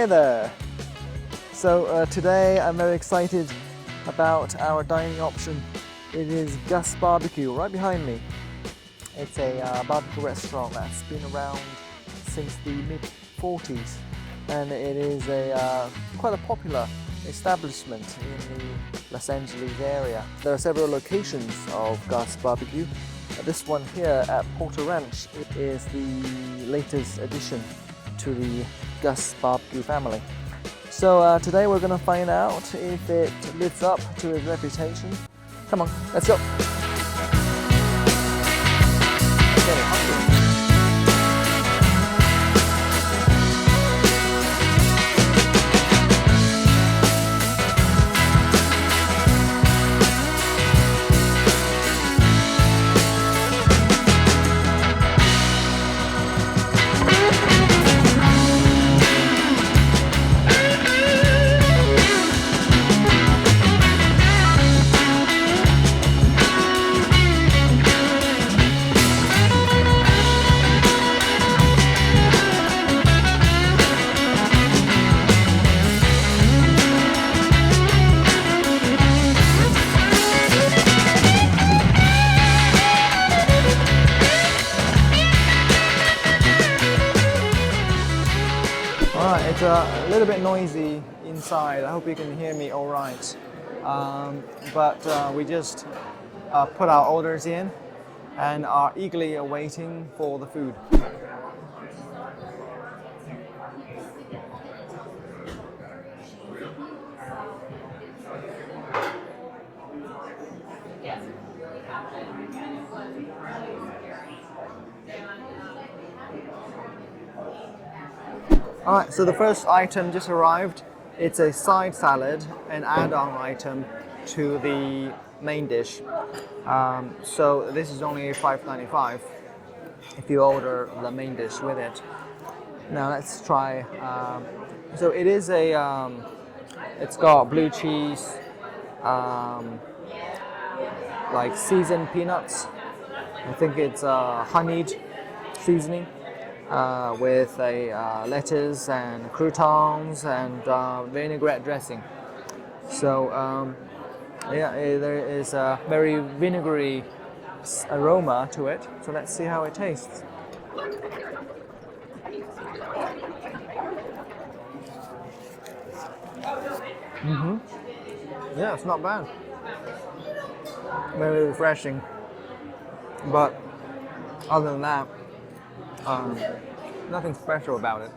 Hi there! So today I'm very excited about our dining option. It is Gus BBQ right behind me. It's a barbecue restaurant that's been around since the mid-40s, and it is quite a popular establishment in the Los Angeles area. There are several locations of Gus BBQ. This one here at Porter Ranch is the latest addition to the Gus BBQ family. So today we're going to find out if it lives up to its reputation. Come on, let's go! Alright, it's a little bit noisy inside. I hope you can hear me alright. But we just put our orders in and are eagerly awaiting for the food. Alright, so the first item just arrived. It's a side salad, an add-on item to the main dish. So this is only $5.95 if you order the main dish with it. Now let's try. So it is it's got blue cheese, like seasoned peanuts. I think it's honeyed seasoning. With a lettuce and croutons and vinaigrette dressing. So yeah, there is a very vinegary aroma to it. So let's see how it tastes. Yeah, it's not bad. Very refreshing. But other than that, nothing special about it.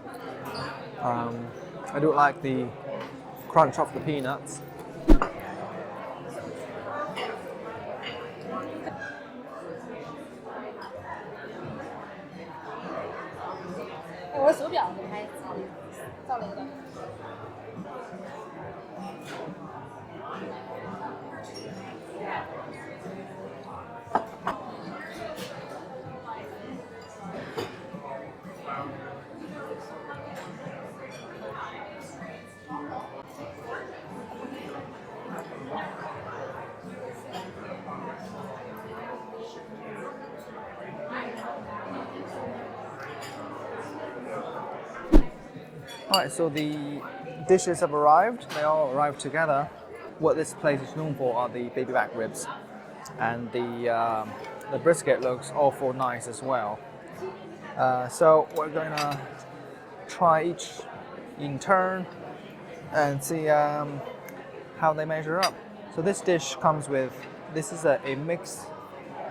I do like the crunch of the peanuts. Alright, so the dishes have arrived. They all arrived together. What this place is known for are the baby back ribs, and the brisket looks awful nice as well. So we're going to try each in turn and see how they measure up. So this dish comes with, this is a mixed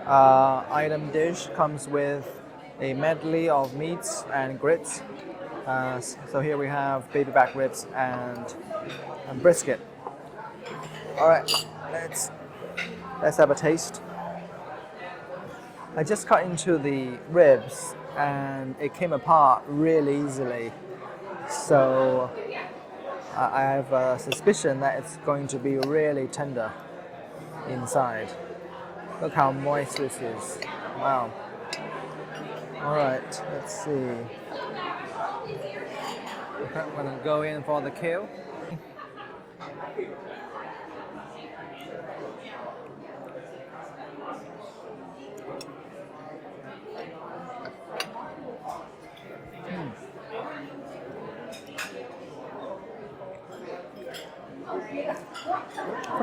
item dish, comes with a medley of meats and grits. So here we have baby back ribs and brisket. All right, let's have a taste. I just cut into the ribs and it came apart really easily. So I have a suspicion that it's going to be really tender inside. Look how moist this is. Wow. All right, let's see. I'm going to go in for the kill.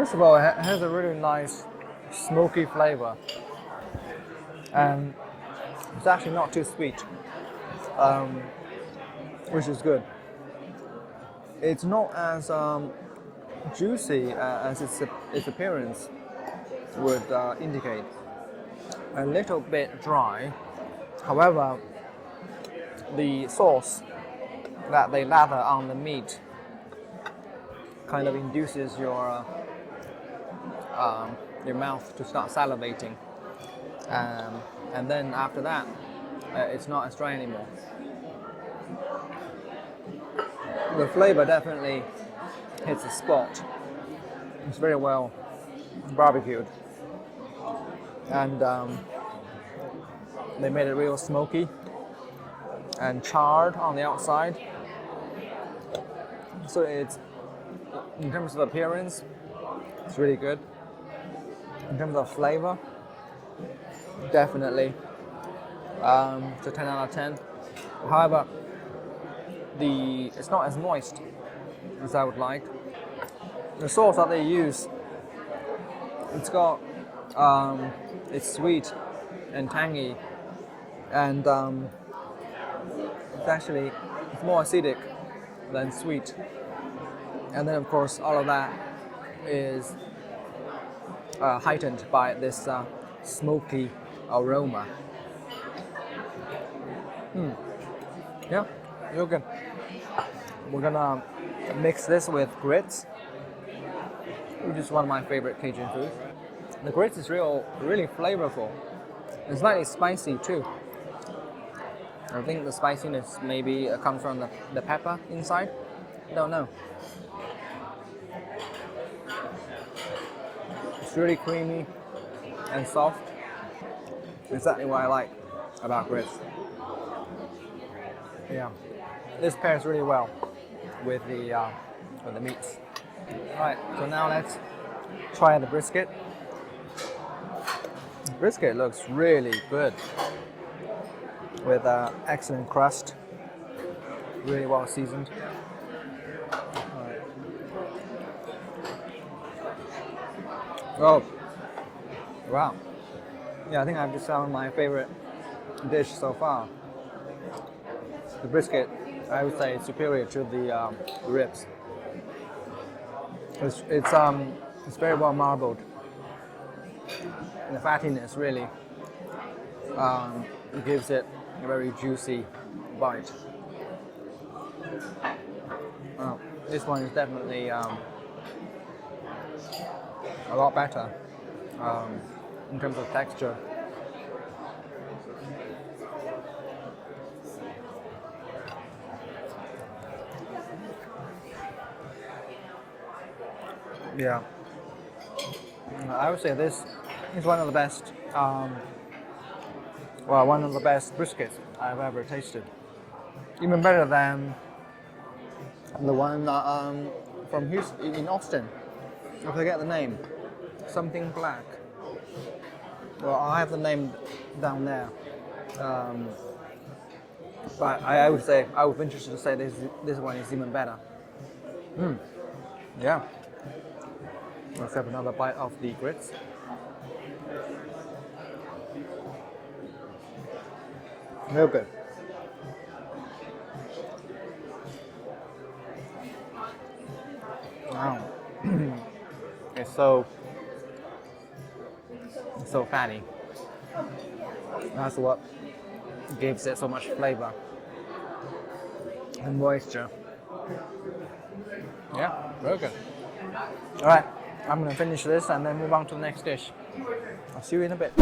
First of all, it has a really nice smoky flavor, and it's actually not too sweet, which is good. It's not as juicy as its appearance would indicate. A little bit dry. However, the sauce that they lather on the meat kind of induces your mouth to start salivating, and then after that, it's not as dry anymore. The flavor definitely hits the spot. It's very well barbecued, and they made it real smoky and charred on the outside. So it's, in terms of appearance, it's really good. In terms of flavor, definitely it's a 10 out of 10. However, it's not as moist as I would like. The sauce that they use, it's sweet and tangy, and it's more acidic than sweet. And then of course all of that is heightened by this smoky aroma. Yeah, real good. We're gonna mix this with grits, which is one of my favorite Cajun foods. The grits is really flavorful. It's slightly spicy too. I think the spiciness maybe comes from the pepper inside. I don't know. It's really creamy and soft. Exactly what I like about grits. Yeah, this pairs really well with the meats. All right, so now let's try the brisket. The brisket looks really good, with excellent crust, really well seasoned. All right. Oh, wow. Yeah, I think I've just found my favorite dish so far. The brisket, I would say, is superior to the ribs. It's very well marbled. And the fattiness really gives it a very juicy bite. This one is definitely a lot better in terms of texture. Yeah, I would say this is one of the best, one of the best briskets I've ever tasted. Even better than the one from Houston, in Austin. I forget the name. Something black. Well, I have the name down there. But I would say, I would be interested to say this one is even better. Yeah. Let's have another bite of the grits. Real good. Wow. It's so fatty. That's what gives it so much flavor and moisture. Yeah, real good. All right, I'm gonna finish this and then move on to the next dish. I'll see you in a bit.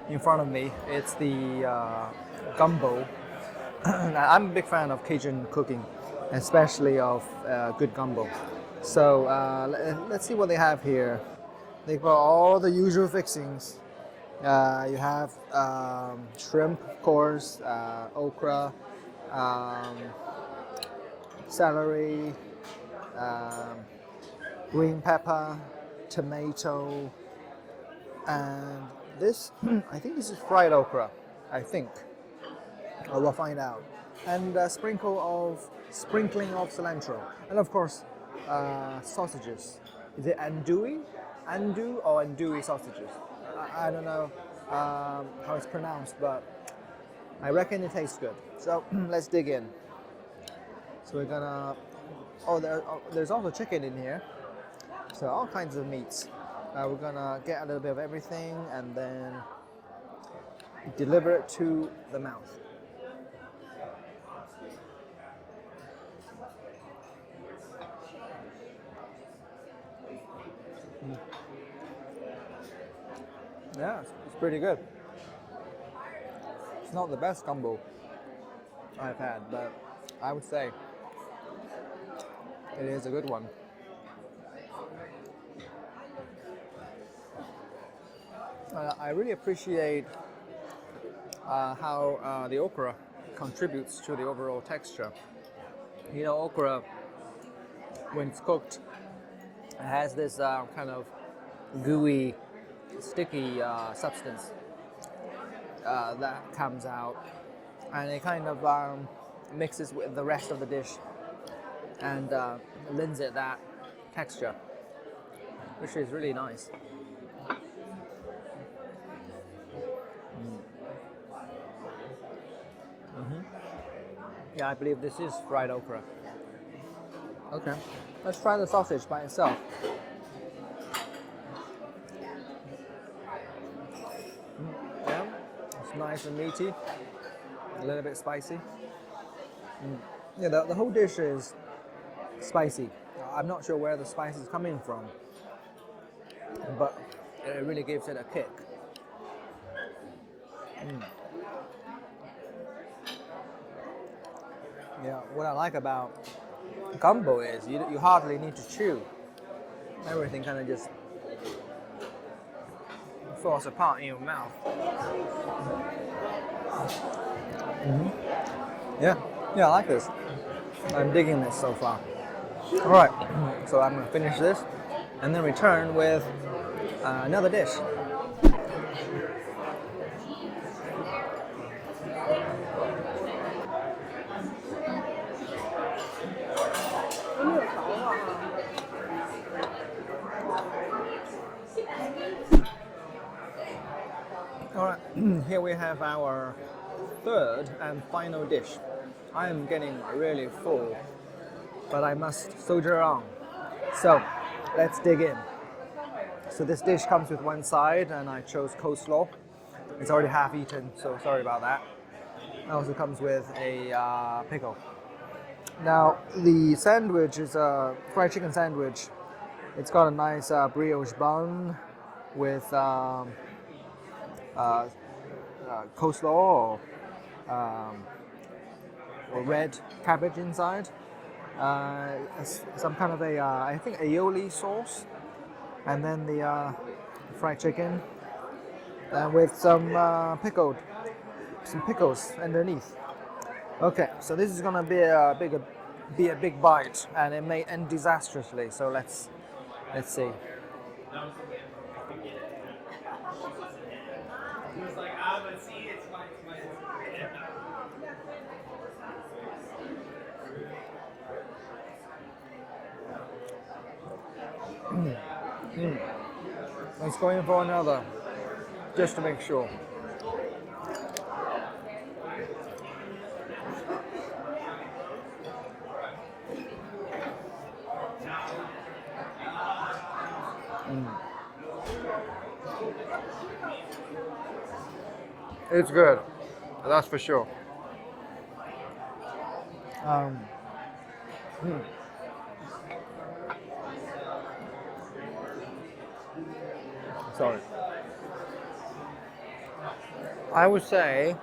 In front of me, it's the gumbo. I'm a big fan of Cajun cooking, especially of good gumbo. So let's see what they have here. They've got all the usual fixings. You have shrimp, of course, okra, celery, green pepper, tomato, and this, I think this is fried okra, I think. We'll find out. And a sprinkling of cilantro. And of course, sausages. Is it andouille? Andouille or andouille sausages? I don't know how it's pronounced, but I reckon it tastes good. So let's dig in. So we're gonna, there's also chicken in here. So all kinds of meats. We're gonna get a little bit of everything and then deliver it to the mouth. Yeah, it's pretty good. It's not the best gumbo I've had, but I would say it is a good one. I really appreciate how the okra contributes to the overall texture. You know, okra, when it's cooked, has this kind of gooey, sticky substance that comes out, and it kind of mixes with the rest of the dish and lends it that texture, which is really nice. Yeah, I believe this is fried okra. Okay, let's try the sausage by itself. Yeah, it's nice and meaty, a little bit spicy. Yeah, the whole dish is spicy. I'm not sure where the spice is coming from, but it really gives it a kick. Yeah, what I like about gumbo is you hardly need to chew. Everything kind of just falls apart in your mouth. Yeah, I like this. I'm digging this so far. All right, so I'm gonna finish this and then return with another dish. All right, here we have our third and final dish. I am getting really full, but I must soldier on. So let's dig in. So this dish comes with one side, and I chose coleslaw. It's already half eaten, so sorry about that. It also comes with a pickle. Now the sandwich is a fried chicken sandwich. It's got a nice brioche bun with coleslaw or red cabbage inside. Some kind of I think aioli sauce, and then the fried chicken, and with some pickles underneath. Okay, so this is gonna be a big bite, and it may end disastrously. So let's see. Let's go in for another, just to make sure. It's good, that's for sure. Sorry. I would say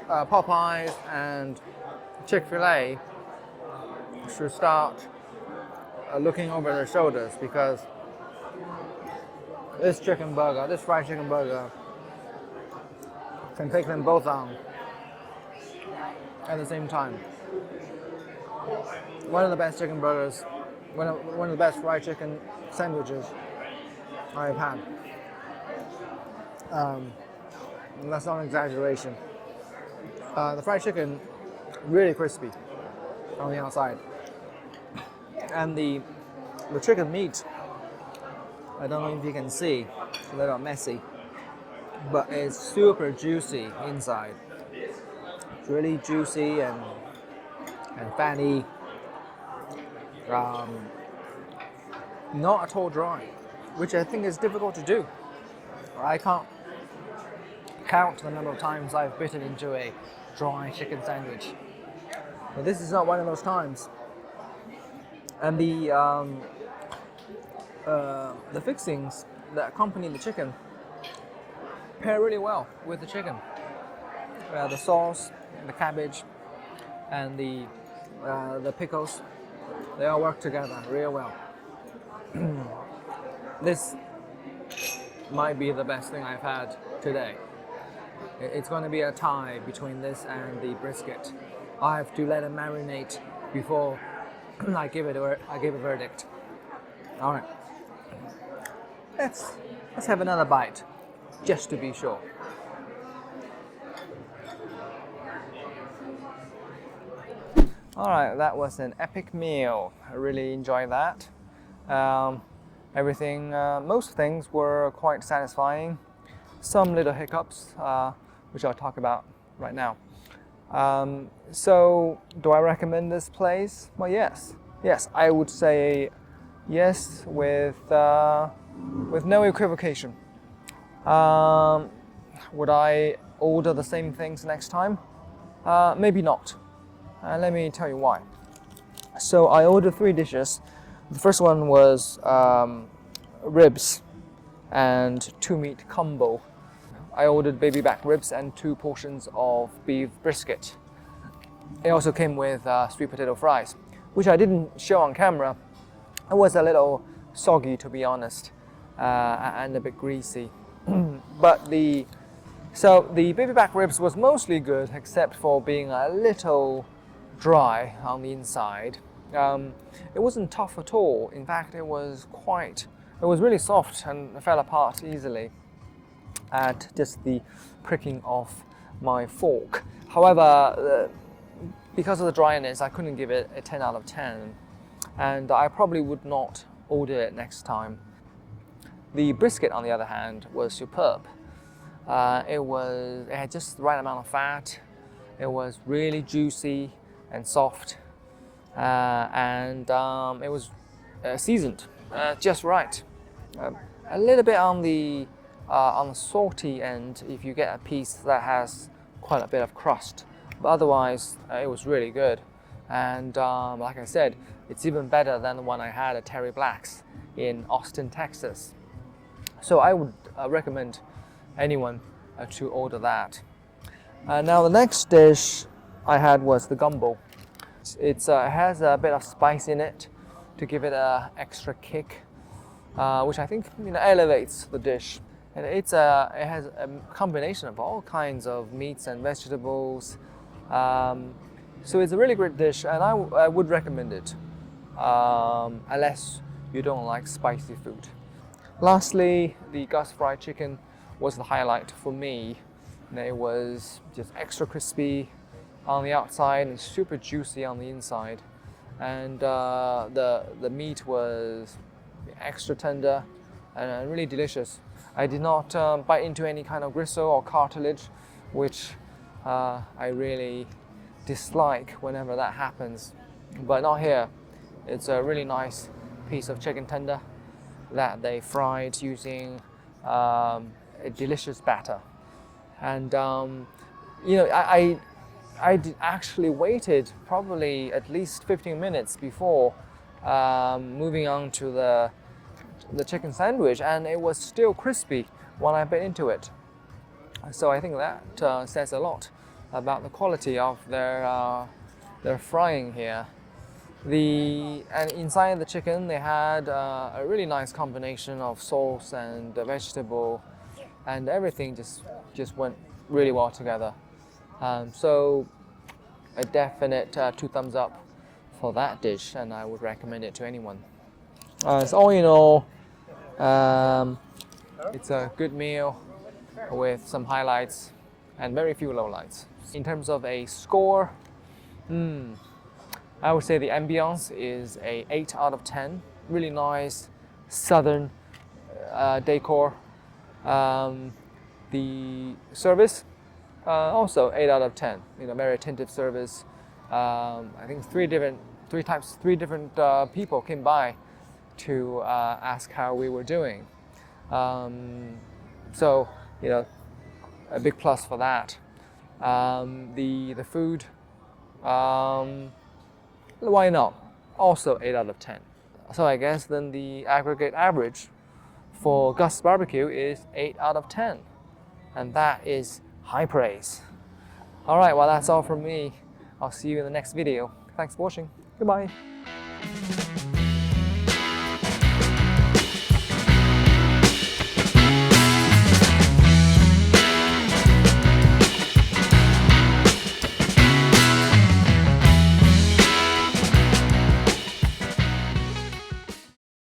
Popeyes and Chick-fil-A should start looking over their shoulders, because this fried chicken burger, can take them both on. at the same time. One of the best chicken burgers, one of the best fried chicken sandwiches I've had. That's not an exaggeration. The fried chicken, really crispy on the outside. And the chicken meat, I don't know if you can see, it's a little messy, but it's super juicy inside. It's really juicy and fatty. Not at all dry, which I think is difficult to do. I can't count the number of times I've bitten into a dry chicken sandwich. But this is not one of those times. And the fixings that accompany the chicken pair really well with the chicken. The sauce, the cabbage, and the pickles, they all work together real well. This might be the best thing I've had today. It's going to be a tie between this and the brisket. I have to let it marinate before I give a verdict. All right, let's have another bite, just to be sure. All right, that was an epic meal. I really enjoyed that. Most things were quite satisfying. Some little hiccups, which I'll talk about right now. So, do I recommend this place? Well, yes, I would say yes with no equivocation. Would I order the same things next time? Maybe not. Let me tell you why. So I ordered 3 dishes. The first one was ribs and 2 meat combo. I ordered baby back ribs and 2 portions of beef brisket. It also came with sweet potato fries, which I didn't show on camera. It was a little soggy, to be honest, and a bit greasy. But the baby back ribs was mostly good, except for being a little dry on the inside. It wasn't tough at all. In fact, it was really soft and fell apart easily at just the pricking of my fork. However, because of the dryness, I couldn't give it a 10 out of 10, and I probably would not order it next time. The brisket, on the other hand, was superb. It had just the right amount of fat. It was really juicy and soft, and it was seasoned just right. A little bit on the salty end if you get a piece that has quite a bit of crust, but otherwise it was really good. And like I said, it's even better than the one I had at Terry Black's in Austin, Texas. So I would recommend anyone to order that. Now the next dish I had was the gumbo. It has a bit of spice in it to give it an extra kick, which I think elevates the dish. And it has a combination of all kinds of meats and vegetables. So it's a really great dish, and I would recommend it, unless you don't like spicy food. Lastly, the Gus fried chicken was the highlight for me. It was just extra crispy on the outside and super juicy on the inside, and the meat was extra tender and really delicious. I did not bite into any kind of gristle or cartilage, which I really dislike whenever that happens, but not here. It's a really nice piece of chicken tender that they fried using a delicious batter. And I actually waited probably at least 15 minutes before moving on to the chicken sandwich, and it was still crispy when I bit into it. So I think that says a lot about the quality of their frying here. And inside the chicken, they had a really nice combination of sauce and vegetable, and everything just went really well together. So a definite 2 thumbs up for that dish, and I would recommend it to anyone. So all in all, it's a good meal with some highlights and very few lowlights. In terms of a score, I would say the ambience is a 8 out of 10. Really nice southern decor. The service, also 8 out of 10. Very attentive service. I think three different people came by to ask how we were doing. So a big plus for that. The food, why not? Also 8 out of 10. So I guess then the aggregate average for Gus Barbecue is 8 out of 10. And that is high praise. All right, well, that's all from me. I'll see you in the next video. Thanks for watching. Goodbye.